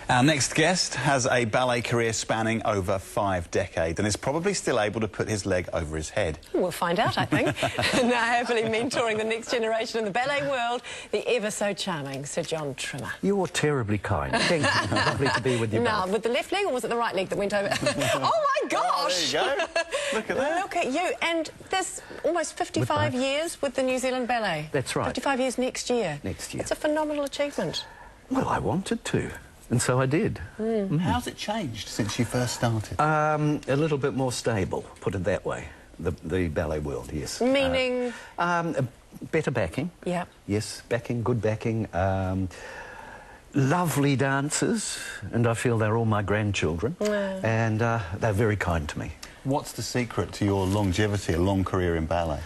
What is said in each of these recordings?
Our next guest has a ballet career spanning over 5 decades and is probably still able to put his leg over his head. We'll find out, I think. Now happily mentoring the next generation in the ballet world, the ever-so-charming Sir Jon Trimmer. You're terribly kind. Thank you. Lovely to be with you Now, both. with the left leg, or was it the right leg that went over? Oh, my gosh! Oh, there you go. Look at that. Look at you. And there's almost 55 years with the New Zealand Ballet. That's right. 55 years next year. Next year. It's a phenomenal achievement. Well, I wanted to, and so I did. How's it changed since you first started? A little bit more stable, put it that way. The ballet world, yes. Meaning? Better backing. Yeah. Yes, backing, good backing. Lovely dancers, and I feel they're all my grandchildren. And they're very kind to me. What's the secret to your longevity, a long career in ballet?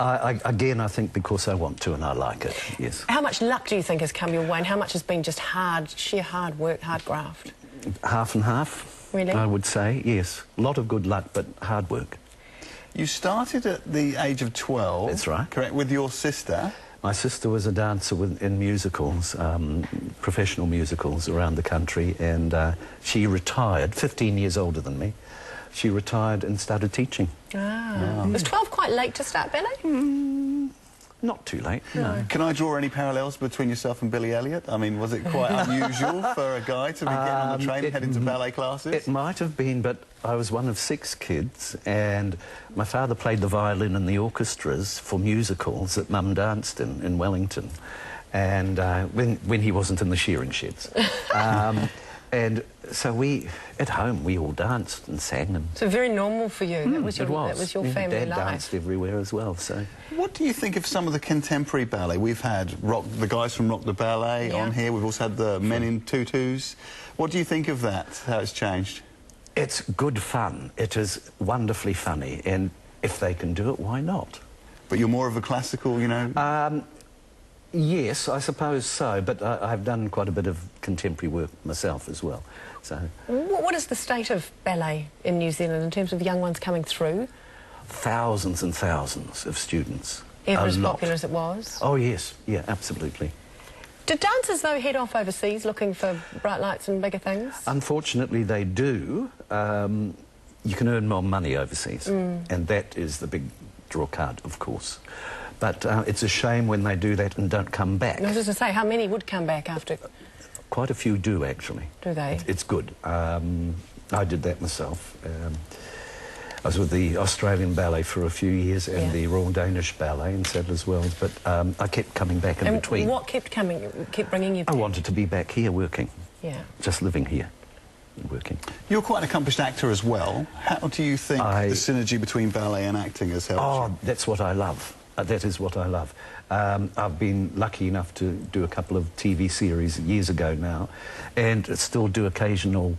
Again, I think because I want to and I like it, yes. How much luck do you think has come your way, and how much has been just sheer hard work, hard graft? Half and half, really? I would say, yes. A lot of good luck, but hard work. You started at the age of 12. That's right. Correct, with your sister. My sister was a dancer in musicals, professional musicals around the country, and she retired, 15 years older than me. She retired and started teaching. Ah. Was 12 quite late to start ballet? Not too late, no. Can I draw any parallels between yourself and Billy Elliot? I mean, was it quite unusual for a guy to be getting on the train and heading to ballet classes? It might have been, but I was one of 6 kids, and my father played the violin in the orchestras for musicals that Mum danced in Wellington, and when he wasn't in the shearing sheds. And so at home, we all danced and sang. And so very normal for you. That was your family Dad life. danced everywhere as well, so... What do you think of some of the contemporary ballet? We've had the guys from Rock the Ballet on here. We've also had the men in tutus. What do you think of that, how it's changed? It's good fun. It is wonderfully funny, and if they can do it, why not? But you're more of a classical, you know... Yes, I suppose so, but I've done quite a bit of contemporary work myself as well, so... What is the state of ballet in New Zealand in terms of young ones coming through? Thousands and thousands of students. Ever as popular as it was? Oh, yes. Yeah, absolutely. Do dancers, though, head off overseas looking for bright lights and bigger things? Unfortunately, they do. You can earn more money overseas, and that is the big draw card, of course. But it's a shame when they do that and don't come back. I was just going to say, how many would come back after? Quite a few do, actually. Do they? It's good. I did that myself. I was with the Australian Ballet for a few years and the Royal Danish Ballet in Sadler's Wells, but I kept coming back in between. What kept bringing you back? I wanted to be back here working. Yeah. Just living here and working. You're quite an accomplished actor as well. How do you think the synergy between ballet and acting has helped you? That's what I love. That is what I love. I've been lucky enough to do a couple of TV series years ago now, and still do occasional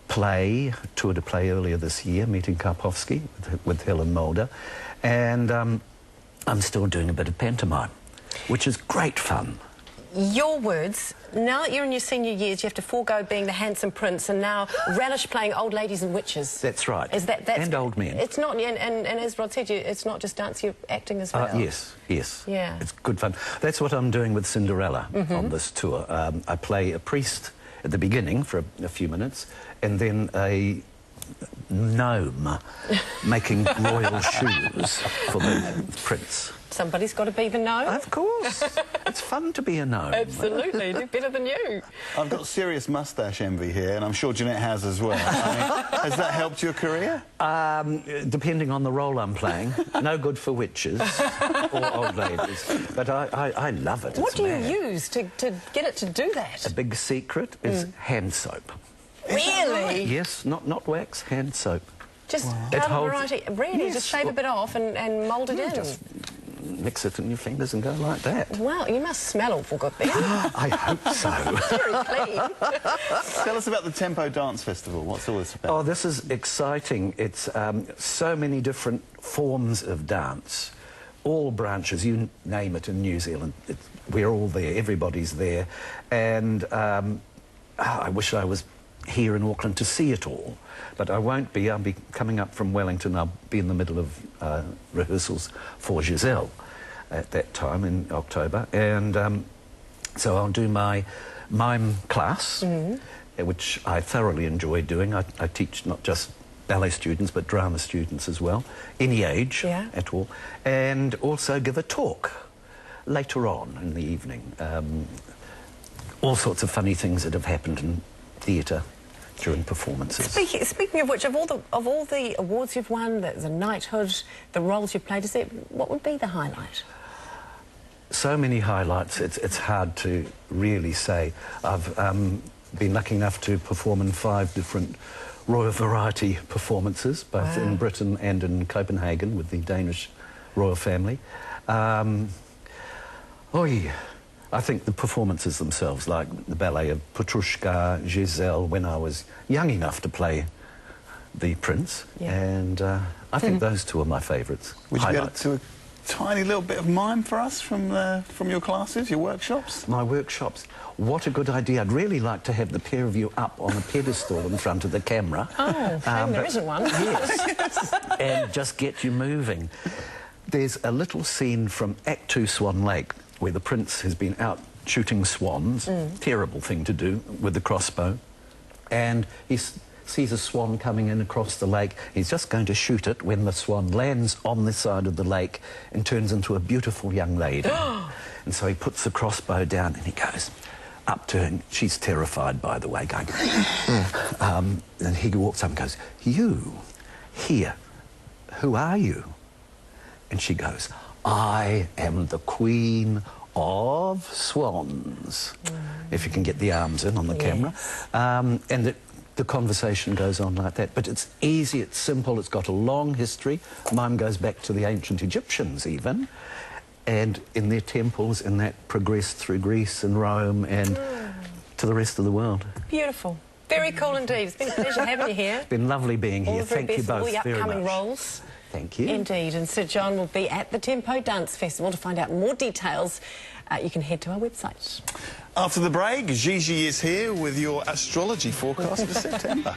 tour de play earlier this year, meeting Karpovsky with Helen Mulder, and I'm still doing a bit of pantomime, which is great fun. Your words, now that you're in your senior years, you have to forego being the handsome prince and now relish playing old ladies and witches. That's right. And old men. It's not, and as Rod said, it's not just dance, you're acting as well. Yes. Yeah. It's good fun. That's what I'm doing with Cinderella on this tour. I play a priest at the beginning for a few minutes, and then a gnome making royal shoes for the prince. Somebody's got to be the gnome. Of course. It's fun to be a gnome. Absolutely. They're better than you. I've got serious moustache envy here, and I'm sure Jeanette has as well. I mean, has that helped your career? Depending on the role I'm playing. No good for witches or old ladies. But I love it. What do you use to get it to do that? A big secret is hand soap. Really? Yes, not wax, hand soap. Just garden variety. Really? Yes. Just shave a bit off and mould it in? Just mix it in your fingers and go like that. Wow, you must smell awful good then. I hope so. Very clean. Tell us about the Tempo Dance Festival. What's all this about? Oh, this is exciting. It's so many different forms of dance, all branches, you name it in New Zealand. We're all there, everybody's there. And I wish I was here in Auckland to see it all, but I won't be. I'll be coming up from Wellington. I'll be in the middle of rehearsals for Giselle at that time in October, and so I'll do my mime class, which I thoroughly enjoy doing. I teach not just ballet students, but drama students as well, any age at all, and also give a talk later on in the evening. All sorts of funny things that have happened in theatre during performances. Speaking of which, of all the awards you've won, the knighthood, the roles you've played, what would be the highlight? So many highlights, it's hard to really say. I've been lucky enough to perform in 5 different Royal Variety performances, both in Britain and in Copenhagen with the Danish royal family. I think the performances themselves, like the ballet of Petrushka, Giselle, when I was young enough to play the prince, and I think those 2 are my favourites. Would you be able to do a tiny little bit of mime for us from your classes, your workshops? My workshops? What a good idea. I'd really like to have the pair of you up on a pedestal in front of the camera. Oh, there isn't one. Yes, and just get you moving. There's a little scene from Act 2 Swan Lake where the prince has been out shooting swans, terrible thing to do with the crossbow, and he sees a swan coming in across the lake. He's just going to shoot it when the swan lands on the side of the lake and turns into a beautiful young lady. And so he puts the crossbow down and he goes up to her, and she's terrified, by the way, going... and he walks up and goes, "You, here, who are you?" And she goes, "I am the Queen of Swans." If you can get the arms in on the camera. And the conversation goes on like that. But it's easy, it's simple, it's got a long history. Mime goes back to the ancient Egyptians even. And in their temples, and that progressed through Greece and Rome and to the rest of the world. Beautiful. Very cool indeed. It's been a pleasure having you here. It's been lovely being here. Thank you both very much. All the upcoming roles. Thank you. Indeed. And Sir Jon will be at the Tempo Dance Festival. To find out more details, you can head to our website. After the break, Gigi is here with your astrology forecast for September.